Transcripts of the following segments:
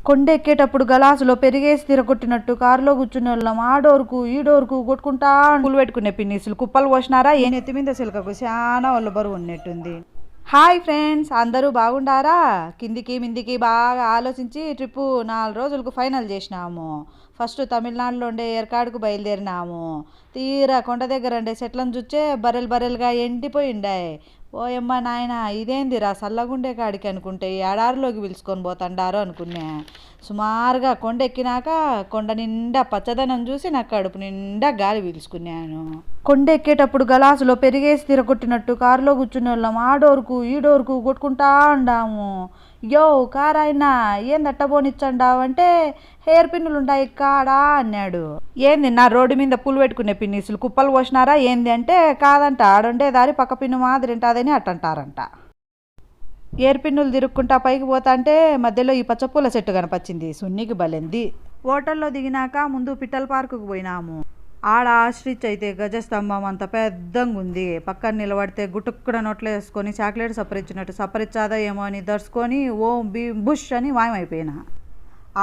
కొండెక్కేటప్పుడు గలాసులో పెరిగేసి తిరగొట్టినట్టు కారులో కూర్చునే వాళ్ళం ఆ డోరుకు ఈ డోరుకు కొట్టుకుంటా పూలు పెట్టుకునే పిన్నిసులు కుప్పలు పోసినారా ఏ నెత్తి మీద సిలకకు చాలా వాళ్ళ బరువు ఉన్నట్టుంది. హాయ్ ఫ్రెండ్స్, అందరూ బాగుండారా? కిందికి మిందికి బాగా ఆలోచించి ట్రిప్పు 4 రోజులకు ఫైనల్ చేసినాము. ఫస్ట్ తమిళనాడులో ఉండే ఏర్కాడుకు బయలుదేరినాము. తీరా కొండ దగ్గర ఉండే చెట్లను చూచే బర్రెలుగా ఎండిపోయిండాయి. ఓయమ్మ నాయన, ఇదేందిరా సల్లగుండే కాడికి అనుకుంటే ఎడారిలోకి పిలుచుకొని పోతండారు అనుకున్నా. సుమారుగా కొండ ఎక్కినాక కొండ నిండా పచ్చదనం చూసి నాకు కడుపు నిండా గాలి పీల్చుకున్నాను. కొండ ఎక్కేటప్పుడు గలాసులో పెరిగేసి తిరగొట్టినట్టు కారులో కూర్చునే వాళ్ళం ఆ డోరుకు ఈ డోరుకు కొట్టుకుంటా ఉండాము. యో కారు అయినా ఏందట్ట పోనిచ్చండావు అంటే హెయిర్ పిన్నులు ఉండాయి కాడా అన్నాడు. ఏంది నా రోడ్డు మీద పూలు పెట్టుకునే పిన్నిసులు కుప్పలు పోసినారా ఏంది అంటే కాదంట, ఆడుండే దారి పక్క పిన్ను మాదిరి ఉంటుందని అట్టంటారంట. ఏర్ పిన్నులు తిరుక్కుంటా పైకి పోతా అంటే మధ్యలో ఈ పచ్చపూల చెట్టు కనపచ్చింది. సున్నికి బలెంది. హోటల్లో దిగినాక ముందు పిట్టల పార్కుకు పోయినాము. ఆడ ఆశ్రిచ్ అయితే గజస్తంభం అంత పెద్దంగా ఉంది. పక్కన నిలబడితే గుటుక్కుడ నోట్లో వేసుకొని చాక్లెట్ సపరిచ్చినట్టు సపరిచ్చాదో ఏమో అని దర్చుకొని ఓ బుష్ అని మాయమైపోయినా.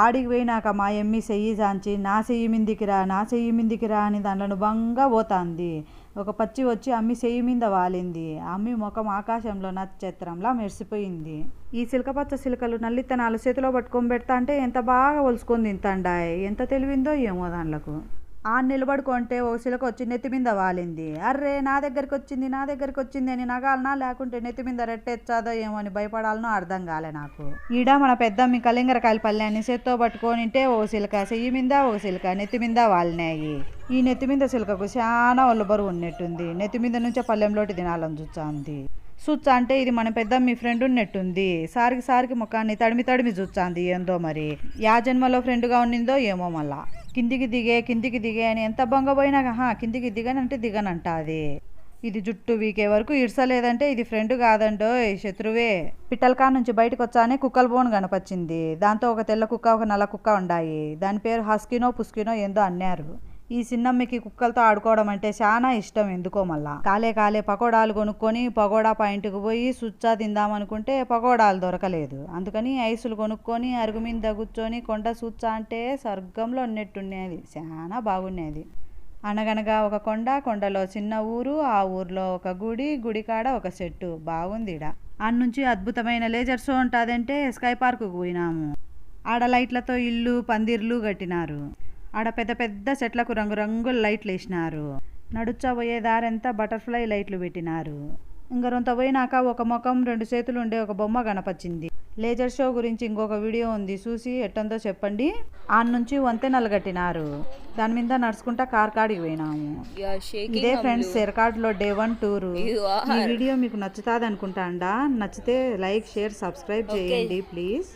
ఆడికి పోయినాక మా ఎమ్మి చెయ్యి జాంచి నా చెయ్యి మిందికి రా అని దాంట్లో బంగా పోతాంది. ఒక పచ్చి వచ్చి అమ్మి చెయ్యి మీద వాలింది. అమ్మి ముఖం ఆకాశంలో నక్షత్రంలా మెరిసిపోయింది. ఈ సిలకపచ్చ సిలకలు నల్లిత్తనాలు చేతిలో పట్టుకొని పెడతా అంటే ఎంత బాగా ఒలుసుకొని తింటాండాయి. ఎంత తెలివిందో ఏమో దాంట్లకు. ఆ నిలబడుకుంటే ఓ సిలక వచ్చి నెత్తి మీద వాలింది. అర్రే నా దగ్గరికి వచ్చింది అని నగాలనా లేకుంటే నెత్తి మీద రెట్టెచ్చాదో ఏమో అని భయపడాలనో అర్థం కాలే నాకు. ఈడ మన పెద్దమ్మి కలింగరకాయల పల్లెని చేత్తో పట్టుకొనింటే ఓ సిలక చెయ్యి మీద ఓ సిలక నెత్తి మీద వాలినాయి. ఈ నెత్తి మీద సిలకకు చాలా ఒళ్ళు బరువు ఉన్నట్టుంది. నెత్తి మీద నుంచే పల్లెంలోటి తినాలని చూచాంది. అంటే ఇది మన పెద్ద మీ ఫ్రెండ్ ఉన్నట్టుంది. సారికి ముఖాన్ని తడిమి చూచాంది. ఏందో మరి యా జన్మలో ఫ్రెండ్గా ఉన్నిందో ఏమో. మళ్ళా కిందికి దిగే అని ఎంత బొంగపోయినా కిందికి దిగనంట. అది ఇది జుట్టు వీకే వరకు ఇడ్సలేదంటే ఇది ఫ్రెండ్ కాదండో శత్రువే. పిట్టలకా నుంచి బయటకు వచ్చానే కుక్కల బోన్ కనపచ్చింది. దాంతో ఒక తెల్ల కుక్క ఒక నల్ల కుక్క ఉండాయి. దాని పేరు హస్కినో పుస్కినో ఏందో అన్నారు. ఈ చిన్నమ్మకి కుక్కలతో ఆడుకోవడం అంటే చాలా ఇష్టం ఎందుకో. మళ్ళా కాలే పకోడాలు కొనుక్కొని పకోడా పాయింట్కి పోయి సుచ్చా తిందామనుకుంటే పకోడాలు దొరకలేదు. అందుకని ఐసులు కొనుక్కొని అరుగు మీద కూర్చొని కొండ సుచ్చా అంటే స్వర్గంలో ఉన్నట్టుండేది. చాలా బాగుండేది. అనగనగా ఒక కొండలో చిన్న ఊరు, ఆ ఊర్లో ఒక గుడి కాడ ఒక చెట్టు బాగుందిడా. నుంచి అద్భుతమైన లేజర్ షో ఉంటుందంటే స్కై పార్కుకు పోయినాము. ఆడ లైట్లతో ఇల్లు పందిర్లు కట్టినారు. ఆడ పెద్ద చెట్లకు రంగురంగుల లైట్లు వేసినారు. నడుచా పోయే దారంతా బటర్ఫ్లై లైట్లు పెట్టినారు. ఇంక రొంత పోయినాక ఒక ముఖం 2 చేతులు ఉండే ఒక బొమ్మ కనపచ్చింది. లేజర్ షో గురించి ఇంకొక వీడియో ఉంది, చూసి ఎట్టందో చెప్పండి. నుంచి వంతెనలు కట్టినారు. దాని మీద నడుచుకుంటా కాడికి పోయినాము. ఇదే ఫ్రెండ్స్ ఏర్కాడులో డే 1 టూరు. ఈ వీడియో మీకు నచ్చుతుంది అనుకుంటా. నచ్చితే లైక్ షేర్ సబ్స్క్రైబ్ చేయండి ప్లీజ్.